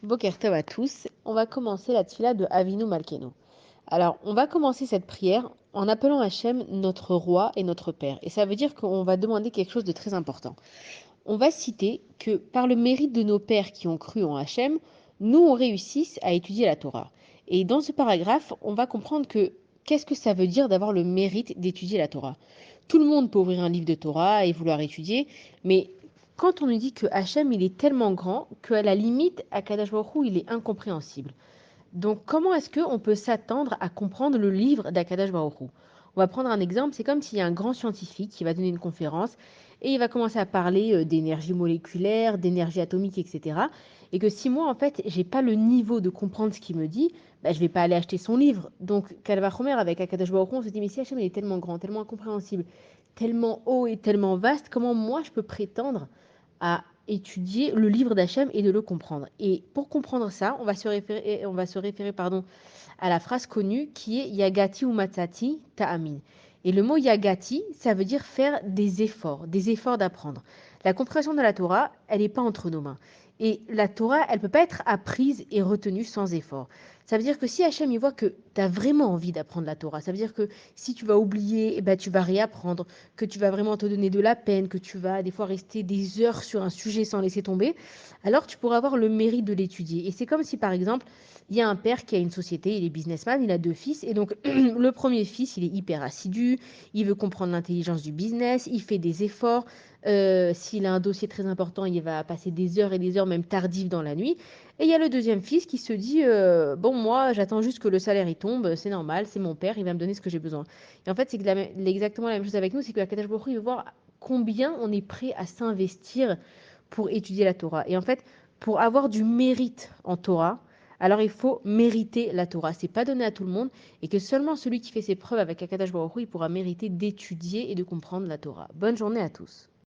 Boker Tov à tous. On va commencer la tfila de Avinu Malkenu. Alors, on va commencer cette prière en appelant Hachem notre roi et notre père. Et ça veut dire qu'on va demander quelque chose de très important. On va citer que par le mérite de nos pères qui ont cru en Hachem, nous on réussisse à étudier la Torah. Et dans ce paragraphe, on va comprendre que qu'est-ce que ça veut dire d'avoir le mérite d'étudier la Torah. Tout le monde peut ouvrir un livre de Torah et vouloir étudier, mais quand on nous dit que Hachem il est tellement grand qu'à la limite, Akadosh Baruch Hu, il est incompréhensible. Donc, comment est-ce qu'on peut s'attendre à comprendre le livre d'Akadash Baruch Hu? On va prendre un exemple, c'est comme s'il y a un grand scientifique qui va donner une conférence et il va commencer à parler d'énergie moléculaire, d'énergie atomique, etc. Et que si moi, en fait, j'ai pas le niveau de comprendre ce qu'il me dit, bah, je vais pas aller acheter son livre. Donc, Kalvachomer avec Akadash Baruch Hu, on se dit, mais si Hachem il est tellement grand, tellement incompréhensible, tellement haut et tellement vaste, comment moi je peux prétendre à étudier le livre d'Hachem et de le comprendre. Et pour comprendre ça, on va se référer à la phrase connue qui est Yagati ou Matsati Ta'amin. Et le mot Yagati, ça veut dire faire des efforts d'apprendre. La compréhension de la Torah, elle n'est pas entre nos mains. Et la Torah, elle ne peut pas être apprise et retenue sans effort. Ça veut dire que si Hachem il voit que tu as vraiment envie d'apprendre la Torah, ça veut dire que si tu vas oublier, eh ben, tu vas réapprendre, que tu vas vraiment te donner de la peine, que tu vas des fois rester des heures sur un sujet sans laisser tomber, alors tu pourras avoir le mérite de l'étudier. Et c'est comme si par exemple, il y a un père qui a une société, il est businessman, il a deux fils, et donc le premier fils, il est hyper assidu, il veut comprendre l'intelligence du business, il fait des efforts. S'il a un dossier très important, il va passer des heures et des heures, même tardives dans la nuit. Et il y a le deuxième fils qui se dit bon, moi, j'attends juste que le salaire il tombe, c'est normal, c'est mon père, il va me donner ce que j'ai besoin. Et en fait, c'est exactement la même chose avec nous, c'est que la Kadosh Baruch Hu, il veut voir combien on est prêt à s'investir pour étudier la Torah. Et en fait, pour avoir du mérite en Torah, alors il faut mériter la Torah. C'est pas donné à tout le monde et que seulement celui qui fait ses preuves avec Akadosh Baruch Hu, il pourra mériter d'étudier et de comprendre la Torah. Bonne journée à tous.